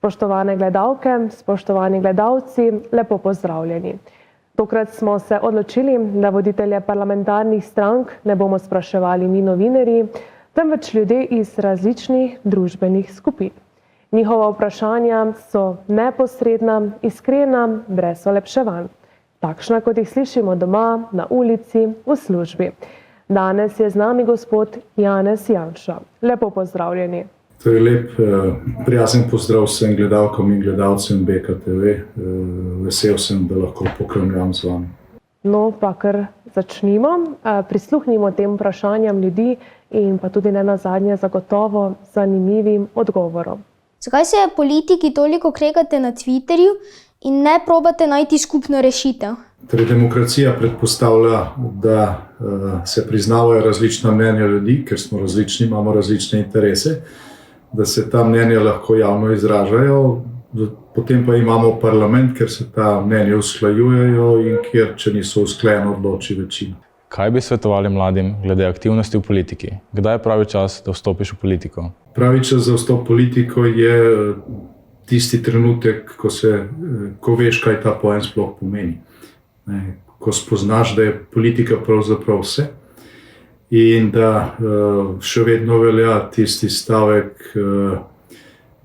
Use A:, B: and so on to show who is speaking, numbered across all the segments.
A: Spoštovane gledalke, spoštovani gledalci, lepo pozdravljeni. Tokrat smo se odločili, da voditelje parlamentarnih strank ne bomo spraševali mi novinarji, temveč ljudje iz različnih družbenih skupin. Njihova vprašanja so neposredna, iskrena, brez olepševanj. Takšna, kot jih slišimo doma, na ulici, v službi. Danes je z nami gospod Janez Janša. Lepo pozdravljeni.
B: To je lep, prijazen pozdrav vsem gledalkam in gledalcem BKTV. Vesel sem, da lahko pokrenjam z vami.
A: No, pa kar začnimo. Prisluhnimo tem vprašanjam ljudi in pa tudi ne nazadnje zagotovo zanimivim odgovorom.
C: Zakaj se politiki toliko kregate na Twitterju in ne probate najti skupno rešitev?
B: Torej, demokracija predpostavlja, da se priznavajo različna mnenja ljudi, ker smo različni, imamo različne interese, da se ta mnenja lahko javno izražajo, potem pa imamo parlament, ker se ta mnenja usklajujejo in kjer, če niso usklajeno, odloči večina.
D: Kaj bi svetovali mladim glede aktivnosti v politiki? Kdaj je pravi čas, da vstopiš v politiko?
B: Pravi čas za vstop v politiko je tisti trenutek, ko veš, kaj ta pojem sploh pomeni. Ko spoznaš, da je politika pravzaprav vse in da še vedno velja tisti stavek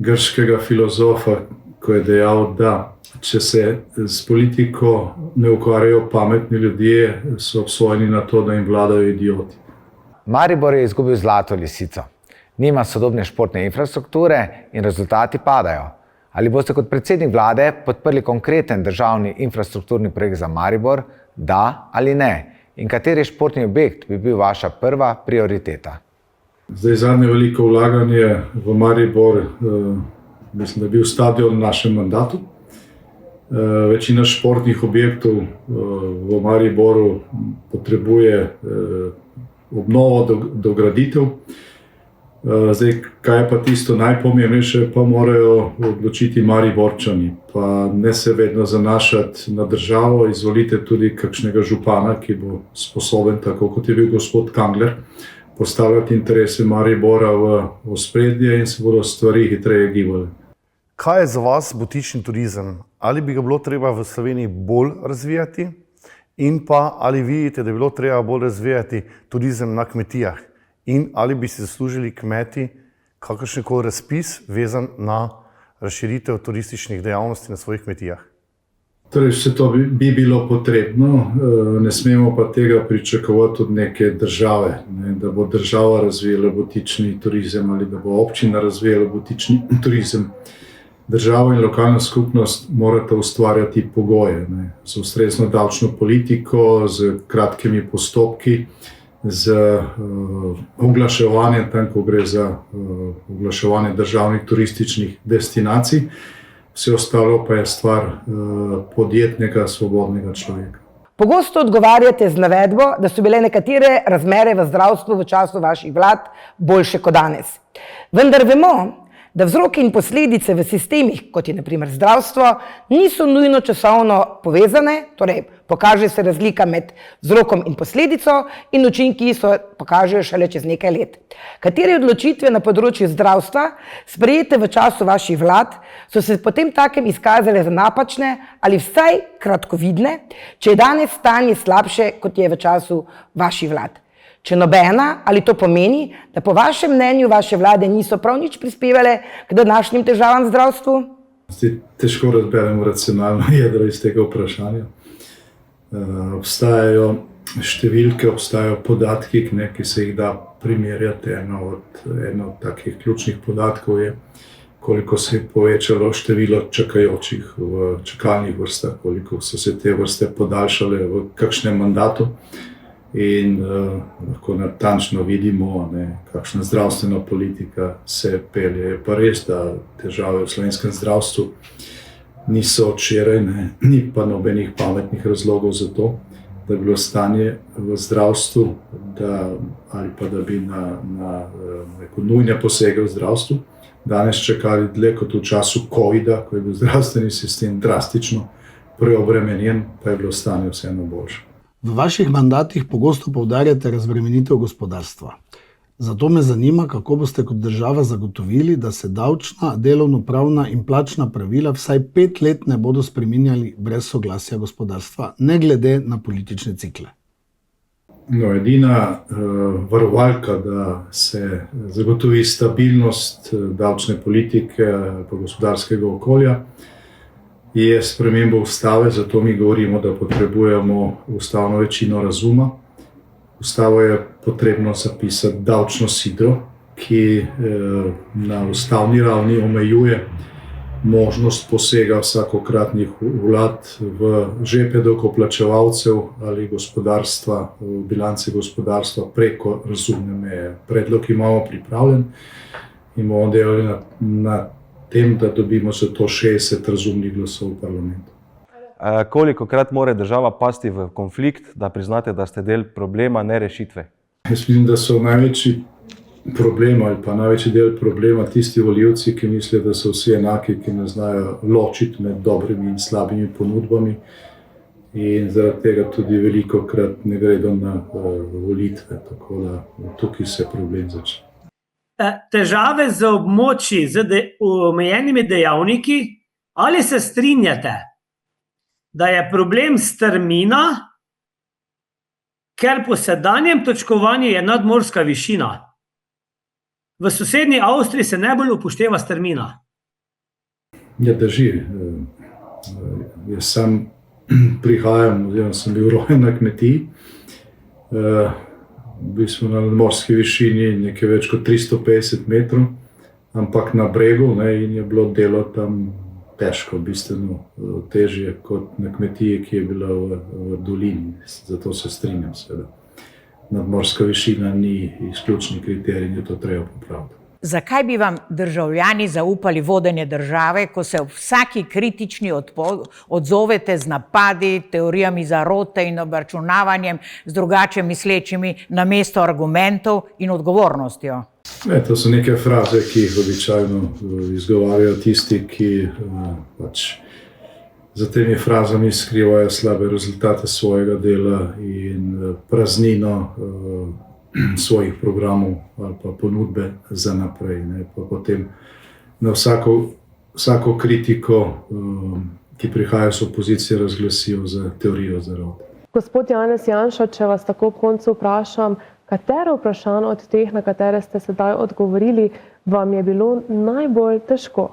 B: grškega filozofa, ko je dejal, da če se s politiko ne ukvarjajo pametni ljudje, so obsojeni na to, da jim vladajo idioti.
E: Maribor je izgubil zlato lisico. Nima sodobne športne infrastrukture in rezultati padajo. Ali boste kot predsednik vlade podprli konkreten državni infrastrukturni projekt za Maribor, da ali ne? In kateri športni objekt bi bil vaša prva prioriteta?
B: Zdaj zadnje veliko vlaganje v Maribor, mislim, da je bil stadion v našem mandatu. Večina športnih objektov v Mariboru potrebuje obnovo, dograditev. Zdaj, kaj je pa tisto najpomembnejše, pa morajo odločiti Mariborčani. Pa ne se vedno zanašati na državo, izvolite tudi kakšnega župana, ki bo sposoben, tako kot je bil gospod Kangler, postavljati interese Maribora v ospredje in se bodo stvari hitreje gibale.
F: Kaj je za vas butični turizem? Ali bi ga bilo treba v Sloveniji bolj razvijati? In pa ali vidite, da bi bilo treba bolj razvijati turizem na kmetijah? In ali bi si zaslužili kmeti kakršenkoli razpis vezan na razširitev turističnih dejavnosti na svojih kmetijah?
B: Torej, vse to bi bilo potrebno, ne smemo pa tega pričakovati od neke države, da bo država razvijala butični turizem ali da bo občina razvijala butični turizem. Država in lokalna skupnost morata ustvarjati pogoje z ustrezno davčno politiko, z kratkimi postopki, z oglaševanjem, tam ko gre za oglaševanje državnih turističnih destinacij. Vse ostalo pa je stvar podjetnega, svobodnega človeka.
G: Pogosto odgovarjate z navedbo, da so bile nekatere razmere v zdravstvu v času vaših vlad boljše kot danes. Vendar vemo, da vzroki in posledice v sistemih, kot je na primer zdravstvo, niso nujno časovno povezane, torej pokaže se razlika med vzrokom in posledico in učinki pokažejo šele čez nekaj let. Katere odločitve na področju zdravstva, sprejete v času vaših vlad, so se potem takem izkazale za napačne ali vsaj kratkovidne, če je danes stanje slabše, kot je v času vaših vlad? Če nobena, ali to pomeni, da po vašem mnenju vaše vlade niso prav nič prispevale k današnjim težavam v zdravstvu?
B: Težko razberemo racionalno jedro iz tega vprašanja. Obstajajo številke, obstajajo podatki, ki se jih da primerjati. Eno od takih ključnih podatkov je, koliko se je povečalo število čakajočih v čakalnih vrstah, koliko so se te vrste podaljšale v kakšnem mandatu. In lahko natančno vidimo, kakšna zdravstvena politika se pelje. Je pa res, da težave v slovenskem zdravstvu niso odvčeraj, ni pa nobenih pametnih razlogov za to, da bi bilo stanje v zdravstvu, ali pa da bi na nujne posege v zdravstvu danes čakali dlje kot v času covida, ko je bil zdravstveni sistem drastično preobremenjen, pa je bilo stanje vseeno boljše.
H: V vaših mandatih pogosto poudarjate razbremenitev gospodarstva. Zato me zanima, kako boste kot država zagotovili, da se davčna, delovnopravna in plačna pravila vsaj 5 let ne bodo spreminjali brez soglasja gospodarstva, ne glede na politične cikle.
B: No, edina varovalka, da se zagotovi stabilnost davčne politike pa gospodarskega okolja, je sprememba ustave, zato mi govorimo, da potrebujemo ustavno večino razuma. Ustavo je potrebno zapisati davčno sidro, ki na ustavni ravni omejuje možnost posega vsakokratnih vlad v žepe davkoplačevalcev ali gospodarstva, v bilance gospodarstva preko razumne meje. Predlog imamo pripravljen in bomo delali na tem, da dobimo za to 60 razumnih glasov v parlamentu.
I: Kolikokrat mora država pasti v konflikt, da priznate, da ste del problema, ne rešitve?
B: Jaz mislim, da so največji problem ali pa največji del problema tisti volivci, ki mislijo, da so vsi enaki, ki ne znajo ločiti med dobrimi in slabimi ponudbami in zaradi tega tudi velikokrat ne gredo na volitve. Tako da tukaj se problem začne.
J: Težave z območji, z omejenimi dejavniki, ali se strinjate, da je problem strmina, ker po sedanjem točkovanju je nadmorska višina. V sosednji Avstriji se najbolj upošteva strmina.
B: Ja, drži. Jaz sam prihajam, oziroma sem bil rojen na kmetiji. Bili smo na nadmorski višini nekaj več kot 350 metrov, ampak na bregu, in je bilo delo tam težko, bistveno težje kot na kmetiji, ki je bila v dolini. Zato se strinjam, seveda. Nadmorska višina ni izključni kriterij in je to treba popraviti.
K: Zakaj bi vam državljani zaupali vodenje države, ko se ob vsaki kritični odzovete z napadi, teorijami zarote in obračunavanjem z drugače mislečimi namesto argumentov in odgovornostjo?
B: To so neke fraze, ki jih običajno izgovarjajo tisti, ki za temi frazami skrivajo slabe rezultate svojega dela in praznino svojih programov ali pa ponudbe za naprej. Pa potem na vsako kritiko, ki prihaja z opozicije, razglasijo za teorijo zarote.
A: Gospod Janez Janša, če vas tako ob koncu vprašam, katero vprašanje od teh, na katere ste sedaj odgovorili, vam je bilo najbolj težko?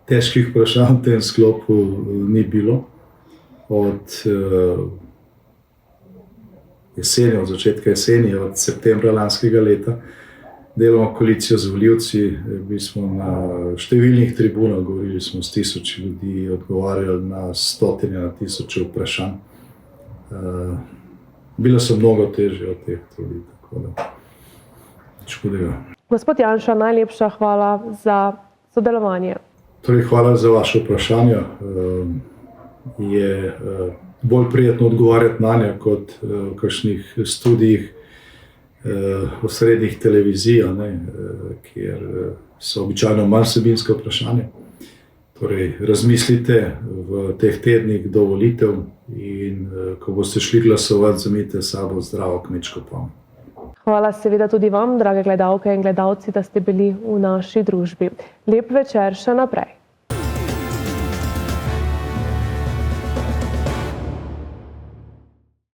B: Težkih vprašanj v tem sklopu ni bilo. Od jeseni, od začetka jeseni, od septembra lanskega leta delamo koalicijo z volivci. Bili smo na številnih tribunah, govorili smo s 1000 ljudi, odgovarjali na stotine, na tisoče vprašanj. Bile so mnogo težje od teh tudi, tako da škodega.
A: Gospod Janša, najlepša hvala za sodelovanje.
B: Torej, hvala za vaše vprašanje. Je bolj prijetno odgovarjati na nje kot v kakšnih studijih osrednjih televizij, kjer so običajno manj vsebinska vprašanja. Torej, razmislite v teh tednih do volitev in ko boste šli glasovati, vzemite s sabo zdravo kmečko pamet.
A: Hvala seveda tudi vam, drage gledalke in gledalci, da ste bili v naši družbi. Lep večer še naprej.